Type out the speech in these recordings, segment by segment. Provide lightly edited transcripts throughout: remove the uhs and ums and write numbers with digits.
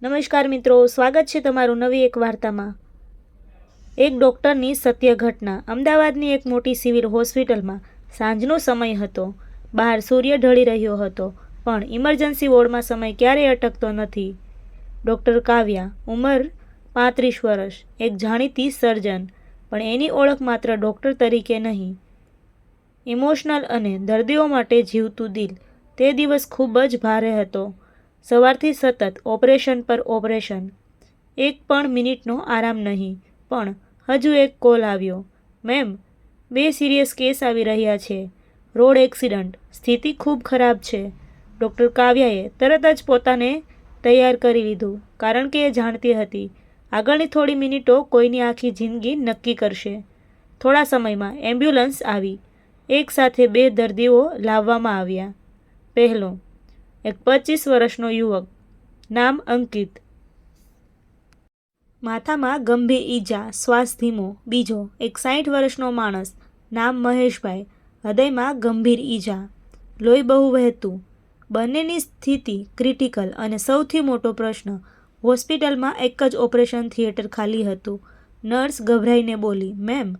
નમસ્કાર મિત્રો, સ્વાગત છે તમારું નવી એક વાર્તામાં। એક ડૉક્ટરની સત્ય ઘટના। અમદાવાદની એક મોટી સિવિલ હોસ્પિટલમાં સાંજનો સમય હતો। બહાર સૂર્ય ઢળી રહ્યો હતો, પણ ઇમરજન્સી વોર્ડમાં સમય ક્યારેય અટકતો નથી। ડૉક્ટર કાવ્યા, ઉંમર 35 વર્ષ, એક જાણીતી સર્જન, પણ એની ઓળખ માત્ર ડૉક્ટર તરીકે નહીં, ઇમોશનલ અને દર્દીઓ માટે જીવતું દિલ। તે દિવસ ખૂબ જ ભારે હતો। સવારથી સતત ઓપરેશન પર ઓપરેશન, એક પણ મિનિટનો આરામ નહીં। પણ હજુ એક કોલ આવ્યો, મેમ, 2 સિરિયસ કેસ આવી રહ્યા છે, રોડ એક્સિડન્ટ, સ્થિતિ ખૂબ ખરાબ છે। ડૉક્ટર કાવ્યાએ તરત જ પોતાને તૈયાર કરી લીધું, કારણ કે એ જાણતી હતી આગળની થોડી મિનિટો કોઈની આખી જિંદગી નક્કી કરશે। થોડા સમયમાં એમ્બ્યુલન્સ આવી। એક સાથે 2 દર્દીઓ લાવવામાં આવ્યા। પહેલો, એક 25 વર્ષનો યુવક, નામ અંકિત, માથામાં ગંભીર ઈજા, શ્વાસ ધીમો। બીજો, એક 60 વર્ષનો માણસ, નામ મહેશભાઈ, હૃદયમાં ગંભીર ઈજા, લોહી બહુ વહેતું। બંનેની સ્થિતિ ક્રિટિકલ, અને સૌથી મોટો પ્રશ્ન, હોસ્પિટલમાં એક જ ઓપરેશન થિયેટર ખાલી હતું। નર્સ ગભરાઈને બોલી, મેમ,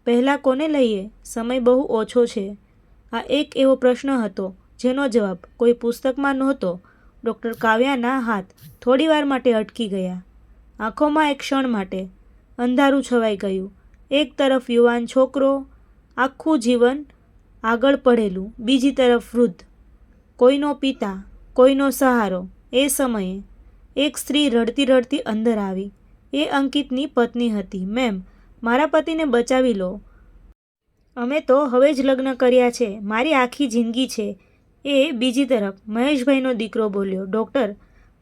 પહેલાં કોને લઈએ? સમય બહુ ઓછો છે। આ એક એવો પ્રશ્ન હતો જેનો જવાબ કોઈ પુસ્તકમાં નહોતો। ડૉક્ટર કાવ્યાના હાથ થોડીવાર માટે અટકી ગયા। આંખોમાં એક ક્ષણ માટે અંધારું છવાઈ ગયું। એક તરફ યુવાન છોકરો, આખું જીવન આગળ પડેલું, બીજી તરફ વૃદ્ધ, કોઈનો પિતા, કોઈનો સહારો। એ સમયે એક સ્ત્રી રડતી રડતી અંદર આવી। એ અંકિતની પત્ની હતી। મેમ, મારા પતિને બચાવી લો, અમે તો હવે જ લગ્ન કર્યા છે, મારી આખી જિંદગી છે। એ બીજી તરફ મહેશભાઈનો દીકરો બોલ્યો, ડૉક્ટર,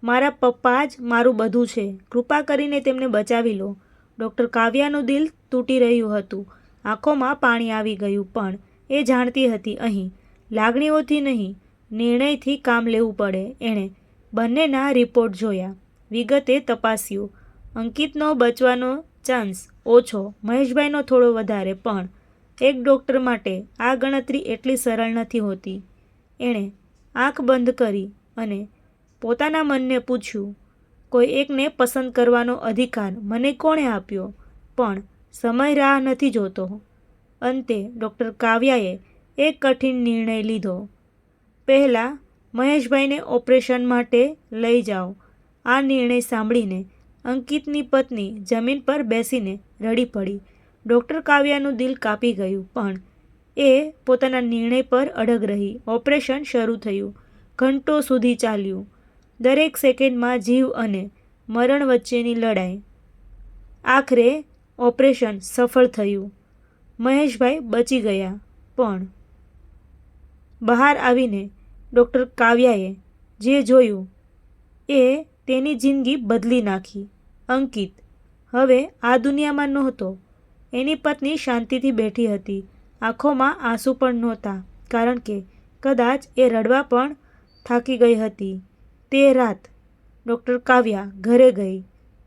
મારા પપ્પા જ મારું બધું છે, કૃપા કરીને તેમને બચાવી લો। ડૉક્ટર કાવ્યાનું દિલ તૂટી રહ્યું હતું, આંખોમાં પાણી આવી ગયું, પણ એ જાણતી હતી અહીં લાગણીઓથી નહીં, નિર્ણયથી કામ લેવું પડે। એણે બંનેના રિપોર્ટ જોયા, વિગતે તપાસ્યું। અંકિતનો બચવાનો ચાન્સ ઓછો, મહેશભાઈનો થોડો વધારે, પણ એક ડૉક્ટર માટે આ ગણતરી એટલી સરળ નથી હોતી। એણે આંખ બંધ કરી અને પોતાના મનને પૂછ્યું, કોઈ એકને પસંદ કરવાનો અધિકાર મને કોણે આપ્યો? પણ સમય રાહ નથી જોતો। અંતે ડૉક્ટર કાવ્યાએ એક કઠિન નિર્ણય લીધો। પહેલાં મહેશભાઈને ઓપરેશન માટે લઈ જાઓ। આ નિર્ણય સાંભળીને અંકિતની પત્ની જમીન પર બેસીને રડી પડી। ડૉક્ટર કાવ્યાનું દિલ કાપી ગયું, પણ એ પોતાના નિર્ણય પર અડગ રહી। ઓપરેશન શરૂ થયું, ઘંટો સુધી ચાલ્યું, દરેક સેકન્ડમાં જીવ અને મરણ વચ્ચેની લડાઈ। આખરે ઓપરેશન સફળ થયું, મહેશભાઈ બચી ગયા। પણ બહાર આવીને ડૉક્ટર કાવ્યાએ જે જોયું એ તેની જિંદગી બદલી નાખી। અંકિત હવે આ દુનિયામાં નહોતો। એની પત્ની શાંતિથી બેઠી હતી, આંખોમાં આંસુ પણ નહોતા, કારણ કે કદાચ એ રડવા પણ થાકી ગઈ હતી। તે રાત ડૉક્ટર કાવ્યા ઘરે ગઈ,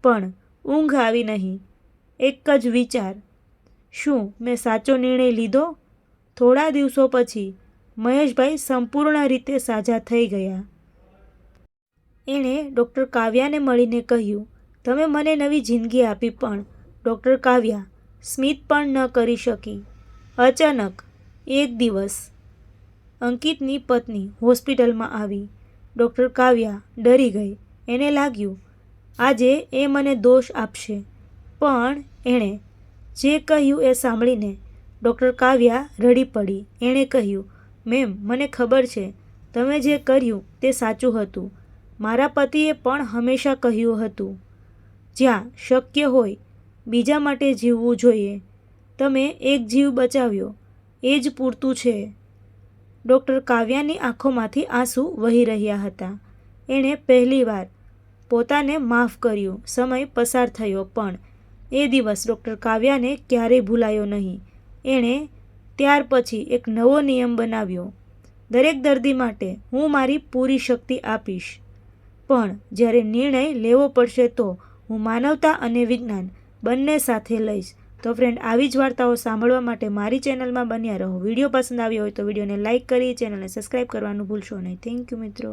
પણ ઊંઘ આવી નહીં। એક જ વિચાર, શું મેં સાચો નિર્ણય લીધો? થોડા દિવસો પછી મહેશભાઈ સંપૂર્ણ રીતે સાજા થઈ ગયા। એણે ડૉક્ટર કાવ્યાને મળીને કહ્યું, તમે મને નવી જિંદગી આપી, પણ ડૉક્ટર કાવ્યા સ્મિત પણ ન કરી શકી। અચાનક એક દિવસ અંકિતની પત્ની હોસ્પિટલમાં આવી। ડૉક્ટર કાવ્યા ડરી ગઈ। એને લાગ્યું આજે એ મને દોષ આપશે, પણ એણે જે કહ્યું એ સાંભળીને ડૉક્ટર કાવ્યા રડી પડી। એણે કહ્યું, મેમ, મને ખબર છે તમે જે કર્યું તે સાચું હતું। મારા પતિએ પણ હંમેશા કહ્યું હતું, જ્યાં શક્ય હોય બીજા માટે જીવવું જોઈએ। તમે એક જીવ બચાવ્યો, એ જ પૂરતું છે। ડૉક્ટર કાવ્યાની આંખોમાંથી આંસુ વહી રહ્યા હતા। એણે પહેલીવાર પોતાને માફ કર્યું। સમય પસાર થયો, પણ એ દિવસ ડૉક્ટર કાવ્યાને ક્યારેય ભૂલાયો નહીં। એણે ત્યાર પછી એક નવો નિયમ બનાવ્યો, દરેક દર્દી માટે હું મારી પૂરી શક્તિ આપીશ, પણ જ્યારે નિર્ણય લેવો પડશે તો હું માનવતા અને વિજ્ઞાન બંને સાથે લઈશ। તો ફ્રેન્ડ, આવી જ વાર્તાઓ સાંભળવા માટે મારી ચેનલમાં બન્યા રહો। વિડીયો પસંદ આવ્યો હોય તો વિડીયોને લાઇક કરી ચેનલને સબસ્ક્રાઈબ કરવાનું ભૂલશો નહીં। થેન્ક યુ મિત્રો।